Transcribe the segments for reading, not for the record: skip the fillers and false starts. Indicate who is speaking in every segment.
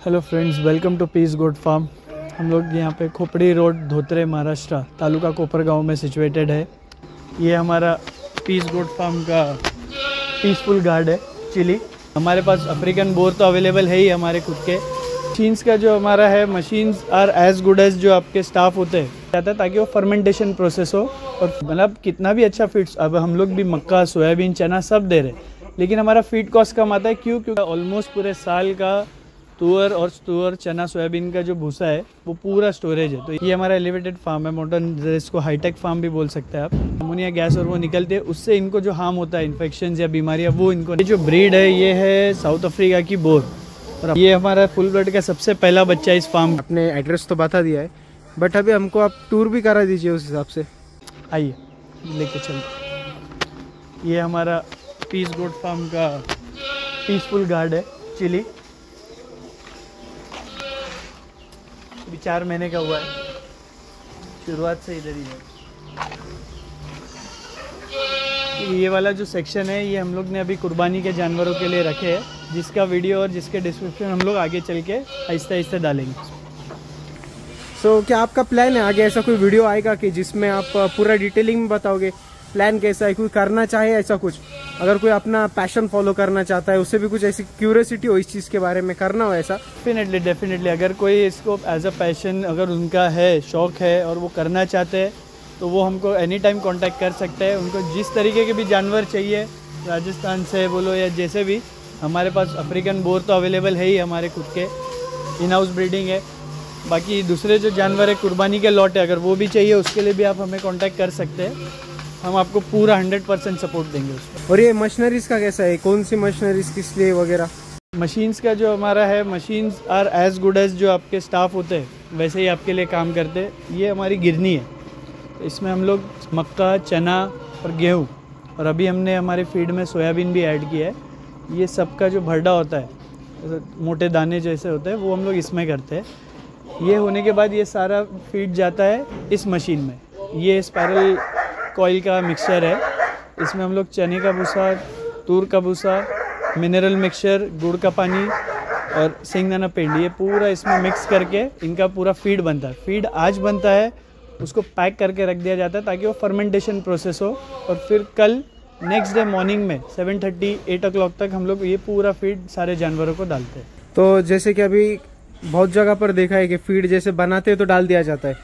Speaker 1: Hello friends, welcome to peace goat farm. हम लोग यहाँ पे खोपड़ी रोड, धोत्रे, महाराष्ट्र, तालुका कोपरगांव में सिचुएटेड है। ये हमारा पीस गोट फार्म का पीसफुल गार्ड है, चिली। हमारे पास अफ्रीकन बोर तो अवेलेबल है ही हमारे खुद के। मशीन्स का जो हमारा है, machines are as good as जो आपके स्टाफ होते हैं चाहता है, ताकि वो फर्मेंटेशन प्रोसेस हो। और मतलब कितना भी अच्छा फीड्स, अब हम लोग भी मक्का, सोयाबीन, चना सब दे रहे, लेकिन हमारा फीड कॉस्ट कम आता है। क्योंकि ऑलमोस्ट पूरे साल का तुअर, चना, सोयाबीन का जो भूसा है वो पूरा स्टोरेज है। तो ये हमारा एलिवेटेड फार्म है, मॉडर्न, जिसको हाईटेक फार्म भी बोल सकते हैं आप। अमोनिया गैस और वो निकलते हैं, उससे इनको जो हार्म होता है, इन्फेक्शन या बीमारियां, वो इनको। ये जो ब्रीड है ये है साउथ अफ्रीका की बोर, और ये हमारा फुल ब्लड का सबसे पहला बच्चा इस फार्म।
Speaker 2: अपने एड्रेस तो बता दिया है, बट अभी हमको आप टूर भी करा दीजिए उस हिसाब से।
Speaker 1: आइए लेके चलते। ये हमारा पीस गोट फार्म का पीसफुल गार्ड है, चिली। अभी 4 महीने का हुआ है, शुरुआत से इधर ही है। ये वाला जो सेक्शन है, ये हम लोग ने अभी कुर्बानी के जानवरों के लिए रखे हैं, जिसका वीडियो और जिसके डिस्क्रिप्शन हम लोग आगे चल के आहिस्ते आहिस्ते डालेंगे।
Speaker 2: सो क्या आपका प्लान है आगे ऐसा कोई वीडियो आएगा कि जिसमें आप पूरा डिटेलिंग में बताओगे प्लान कैसा है? कोई करना चाहे ऐसा कुछ, अगर कोई अपना पैशन फॉलो करना चाहता है, उससे भी कुछ ऐसी क्यूरियोसिटी हो इस चीज़ के बारे में करना हो ऐसा?
Speaker 1: डेफिनेटली अगर कोई इसको एज अ पैशन, अगर उनका है, शौक है और वो करना चाहते हैं, तो वो हमको एनी टाइम कांटेक्ट कर सकते हैं। उनको जिस तरीके के भी जानवर चाहिए, राजस्थान से बोलो या जैसे भी, हमारे पास अफ्रीकन बोर तो अवेलेबल है ही हमारे खुद के, इन हाउस ब्रीडिंग है। बाकी दूसरे जो जानवर है, कुर्बानी के लॉट है, अगर वो भी चाहिए उसके लिए भी आप हमें कॉन्टैक्ट कर सकते हैं। हम आपको पूरा 100% सपोर्ट देंगे उसको।
Speaker 2: और ये मशीनरीज का कैसा है? कौन सी मशीनरीज किस लिए वगैरह?
Speaker 1: मशीन्स का जो हमारा है, machines are as good as जो आपके स्टाफ होते हैं वैसे ही आपके लिए काम करते हैं। ये हमारी गिरनी है, तो इसमें हम लोग मक्का, चना और गेहूँ, और अभी हमने हमारे फीड में सोयाबीन भी ऐड किया है। ये सबका जो भरडा होता है, मोटे दाने जैसे होते हैं, वो हम लोग इसमें करते हैं। ये होने के बाद ये सारा फीड जाता है इस मशीन में। ये स्पाइरल कॉइल का मिक्सचर है, इसमें हम लोग चने का भूसा, तूर का भूसा, मिनरल मिक्सचर, गुड़ का पानी और सिंगदाना पिंड, ये पूरा इसमें मिक्स करके इनका पूरा फीड बनता है। फीड आज बनता है, उसको पैक करके रख दिया जाता है ताकि वो फर्मेंटेशन प्रोसेस हो, और फिर कल नेक्स्ट डे मॉर्निंग में 7:30-8 o'clock तक हम लोग ये पूरा फीड सारे जानवरों को डालते हैं।
Speaker 2: तो जैसे कि अभी बहुत जगह पर देखा है कि फीड जैसे बनाते हैं तो डाल दिया जाता है,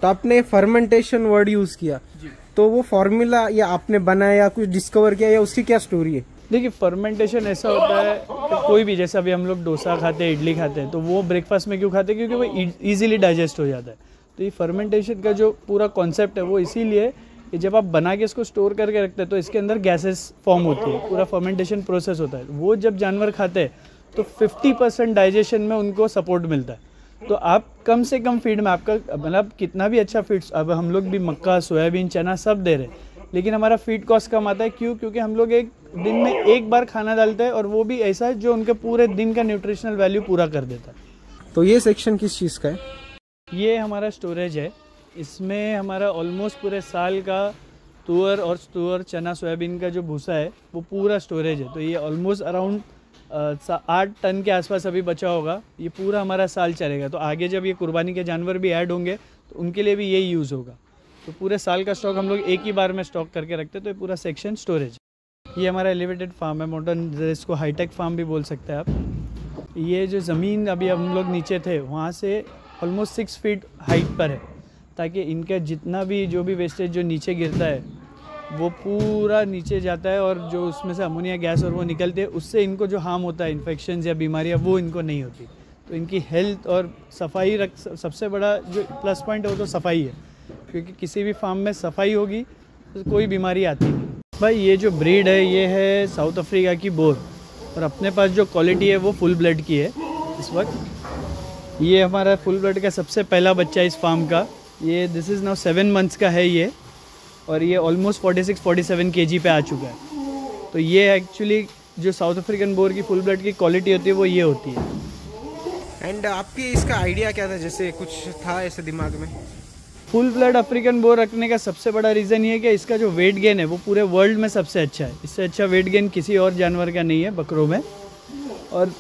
Speaker 2: तो आपने फर्मेंटेशन वर्ड यूज किया जी। तो वो फॉर्मूला या आपने बनाया या कुछ डिस्कवर किया, या उसकी क्या स्टोरी है?
Speaker 1: देखिए, फर्मेंटेशन ऐसा होता है कि कोई भी, जैसे अभी हम लोग डोसा खाते हैं, इडली खाते हैं, तो वो ब्रेकफास्ट में क्यों खाते हैं? क्योंकि वो इजीली डाइजेस्ट हो जाता है। तो ये फर्मेंटेशन का जो पूरा कॉन्सेप्ट है वो इसीलिए कि जब आप बना के इसको स्टोर करके रखते हैं तो इसके अंदर गैसेस फॉर्म होती है, पूरा फर्मेंटेशन प्रोसेस होता है। वो जब जानवर खाते हैं तो 50% डाइजेशन में उनको सपोर्ट मिलता है। तो आप कम से कम फीड में, आपका मतलब कितना भी अच्छा फीड्स, अब हम लोग भी मक्का, सोयाबीन, चना सब दे रहे, लेकिन हमारा फीड कॉस्ट कम आता है। क्योंकि हम लोग एक दिन में एक बार खाना डालते हैं, और वो भी ऐसा है जो उनके पूरे दिन का न्यूट्रिशनल वैल्यू पूरा कर देता है।
Speaker 2: तो ये सेक्शन किस चीज़ का है?
Speaker 1: ये हमारा स्टोरेज है, इसमें हमारा ऑलमोस्ट पूरे साल का तुअर, चना, सोयाबीन का जो भूसा है वो पूरा स्टोरेज है। तो ये ऑलमोस्ट अराउंड 8 टन के आसपास अभी बचा होगा। ये पूरा हमारा साल चलेगा। तो आगे जब ये कुर्बानी के जानवर भी ऐड होंगे तो उनके लिए भी यही यूज़ होगा। तो पूरे साल का स्टॉक हम लोग एक ही बार में स्टॉक करके रखते हैं। तो ये पूरा सेक्शन स्टोरेज है। ये हमारा एलिवेटेड फार्म है, मॉडर्न, जिसको हाईटेक फार्म भी बोल सकते हैं आप। ये जो ज़मीन अभी हम लोग नीचे थे, वहाँ से ऑलमोस्ट 6 फीट हाइट पर है, ताकि इनका जितना भी जो भी वेस्टेज जो नीचे गिरता है वो पूरा नीचे जाता है, और जो उसमें से अमोनिया गैस और वो निकलते हैं, उससे इनको जो हार्म होता है, इन्फेक्शन या बीमारियां, वो इनको नहीं होती। तो इनकी हेल्थ और सफाई सबसे बड़ा जो प्लस पॉइंट है वो तो सफाई है, क्योंकि किसी भी फार्म में सफाई होगी तो कोई बीमारी आती नहीं। भाई ये जो ब्रीड है ये है साउथ अफ्रीका की बोर, और अपने पास जो क्वालिटी है वो फुल ब्लड की है इस वक्त। ये हमारा फुल ब्लड का सबसे पहला बच्चा इस फार्म का। ये दिस इज़ नाउ 7 months का है ये, और ये ऑलमोस्ट 46-47 kg पे आ चुका है। तो ये एक्चुअली जो साउथ अफ्रीकन बोर की फुल ब्लड की क्वालिटी होती है वो ये होती है।
Speaker 2: एंड आपकी इसका आइडिया क्या था, जैसे कुछ था ऐसे दिमाग में?
Speaker 1: फुल ब्लड अफ्रीकन बोर रखने का सबसे बड़ा रीज़न ये है कि इसका जो वेट गेन है वो पूरे वर्ल्ड में सबसे अच्छा है। इससे अच्छा वेट गेन किसी और जानवर का नहीं है बकरों में। और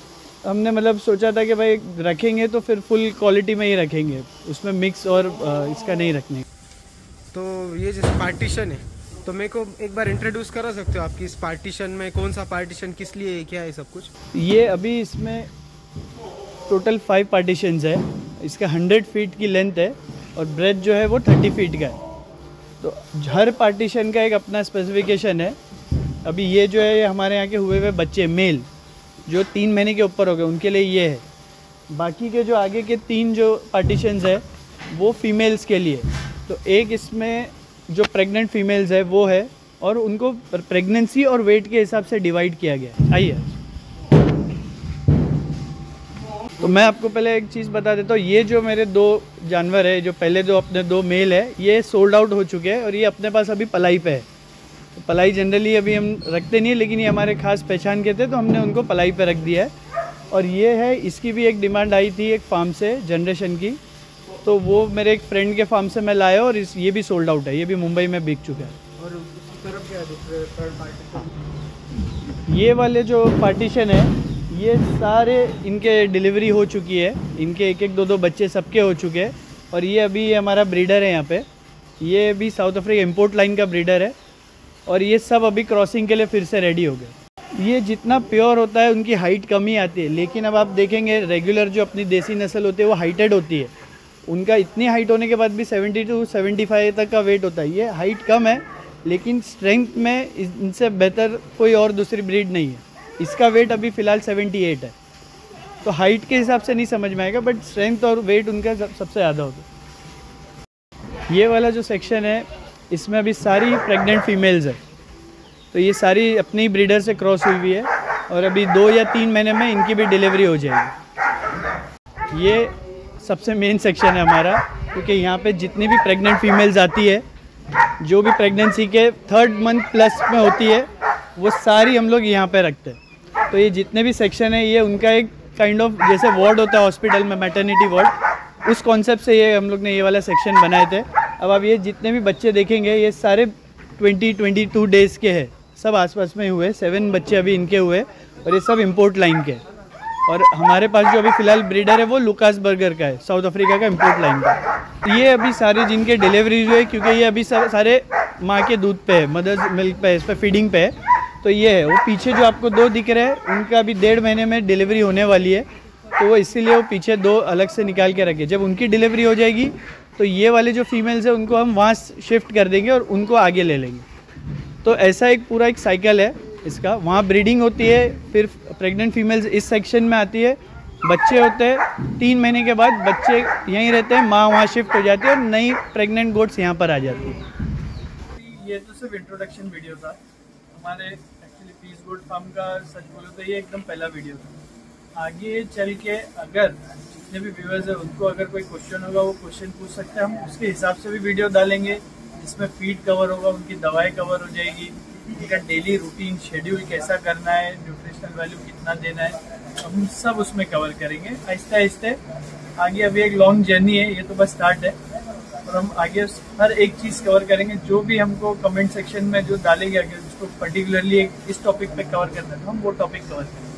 Speaker 1: हमने मतलब सोचा था कि भाई रखेंगे तो फिर फुल क्वालिटी में ही रखेंगे, उसमें मिक्स और इसका नहीं रखने।
Speaker 2: तो ये जैसे पार्टीशन है, तो मेरे को एक बार इंट्रोड्यूस करा सकते हो आपकी इस पार्टीशन में, कौन सा पार्टीशन किस लिए, क्या है सब कुछ?
Speaker 1: ये अभी इसमें टोटल 5 पार्टीशंस है। इसका 100 फीट की लेंथ है और ब्रेथ जो है वो 30 फीट का है। तो हर पार्टीशन का एक अपना स्पेसिफिकेशन है। अभी ये जो है ये हमारे यहाँ के हुए हुए बच्चे मेल जो 3 महीने के ऊपर हो गए उनके लिए ये है। बाकी के जो आगे के 3 जो पार्टीशंस है वो फीमेल्स के लिए। तो एक इसमें जो प्रेग्नेंट फीमेल्स है वो है और उनको प्रेगनेंसी और वेट के हिसाब से डिवाइड किया गया है। आइए, तो मैं आपको पहले एक चीज़ बता देता हूँ। ये जो मेरे 2 जानवर है, जो पहले अपने 2 मेल है, ये सोल्ड आउट हो चुके हैं और ये अपने पास अभी पलाई पे है। तो पलाई जनरली अभी हम रखते नहीं है, लेकिन ये हमारे खास पहचान के थे तो हमने उनको पलाई पे रख दिया है। और ये है, इसकी भी एक डिमांड आई थी एक फार्म से जनरेशन की, तो वो मेरे एक फ्रेंड के फार्म से मैं लाया और ये भी सोल्ड आउट है। ये भी मुंबई में बिक चुका है।
Speaker 2: और उसी तरफ क्या है दूसरे थर्ड पार्टीशन?
Speaker 1: ये वाले जो पार्टीशन है ये सारे इनके डिलीवरी हो चुकी है। इनके एक 2 बच्चे सबके हो चुके हैं। और ये अभी ये हमारा ब्रीडर है यहाँ पे, ये भी साउथ अफ्रीका इंपोर्ट लाइन का ब्रीडर है। और ये सब अभी क्रॉसिंग के लिए फिर से रेडी हो गए। ये जितना प्योर होता है उनकी हाइट कम ही आती है, लेकिन अब आप देखेंगे रेगुलर जो अपनी देसी नस्ल होती है वो हाइटेड होती है। उनका इतनी हाइट होने के बाद भी 70 to 75 तक का वेट होता है। ये हाइट कम है लेकिन स्ट्रेंथ में इनसे बेहतर कोई और दूसरी ब्रीड नहीं है। इसका वेट अभी फ़िलहाल 78 है। तो हाइट के हिसाब से नहीं समझ में आएगा, बट स्ट्रेंथ और वेट उनका सबसे ज़्यादा होता है। ये वाला जो सेक्शन है इसमें अभी सारी प्रेग्नेंट फीमेल्स है। तो ये सारी अपनी ब्रीडर से क्रॉस हुई हुई है और अभी 2 या 3 महीने में इनकी भी डिलीवरी हो जाएगी। ये सबसे मेन सेक्शन है हमारा, क्योंकि यहाँ पे जितनी भी प्रेग्नेंट फीमेल्स आती है, जो भी प्रेगनेंसी के 3rd मंथ प्लस में होती है, वो सारी हम लोग यहाँ पे रखते हैं। तो ये जितने भी सेक्शन है ये उनका एक काइंड ऑफ जैसे वार्ड होता है हॉस्पिटल में, मैटरनिटी वार्ड, उस कॉन्सेप्ट से ये हम लोग ने ये वाला सेक्शन बनाए थे। अब आप ये जितने भी बच्चे देखेंगे ये सारे 22 डेज़ के हैं, सब आसपास में हुए। 7 बच्चे अभी इनके हुए और ये सब इंपोर्ट लाइन के। और हमारे पास जो अभी फ़िलहाल ब्रीडर है वो लुकास बर्गर का है, साउथ अफ्रीका का इंपोर्ट लाइन का। ये अभी सारे जिनके डिलीवरी हुए, क्योंकि ये अभी सारे माँ के दूध पे है, मदर्स मिल्क पे है, इस पर फीडिंग पे है। तो ये है, वो पीछे जो आपको 2 दिख रहे हैं उनका अभी 1.5 महीने में डिलीवरी होने वाली है। तो वो इसीलिए वो पीछे 2 अलग से निकाल के रखे। जब उनकी डिलीवरी हो जाएगी तो ये वाले जो फीमेल्स है उनको हम वहाँ शिफ्ट कर देंगे और उनको आगे ले लेंगे। तो ऐसा एक पूरा एक साइकिल है इसका। वहाँ ब्रीडिंग होती है, फिर प्रेग्नेंट फीमेल्स इस सेक्शन में आती है, बच्चे होते हैं। 3 महीने के बाद बच्चे यहीं रहते हैं, माँ वहाँ शिफ्ट हो जाती है और नई प्रेग्नेंट गोट्स यहाँ पर आ जाती है। ये तो सिर्फ इंट्रोडक्शन वीडियो था हमारे एक्चुअली पीस गोट फार्म का। सच बोलो तो ये एकदम पहला वीडियो था। आगे चल के अगर जितने भी व्यूअर्स है उनको अगर कोई क्वेश्चन होगा वो क्वेश्चन पूछ सकते हैं, हम उसके हिसाब से भी वीडियो डालेंगे जिसमें फीड कवर होगा, उनकी दवाई कवर हो जाएगी, उनका डेली रूटीन शेड्यूल कैसा करना है, न्यूट्रिशनल वैल्यू कितना देना है, हम सब उसमें कवर करेंगे आहिस्ते आहिस्ते। आगे अभी एक लॉन्ग जर्नी है, ये तो बस स्टार्ट है और हम आगे हर एक चीज़ कवर करेंगे। जो भी हमको कमेंट सेक्शन में जो डालेंगे, अगर उसको पर्टिकुलरली इस टॉपिक पे कवर करना है तो हम वो टॉपिक कवर करेंगे।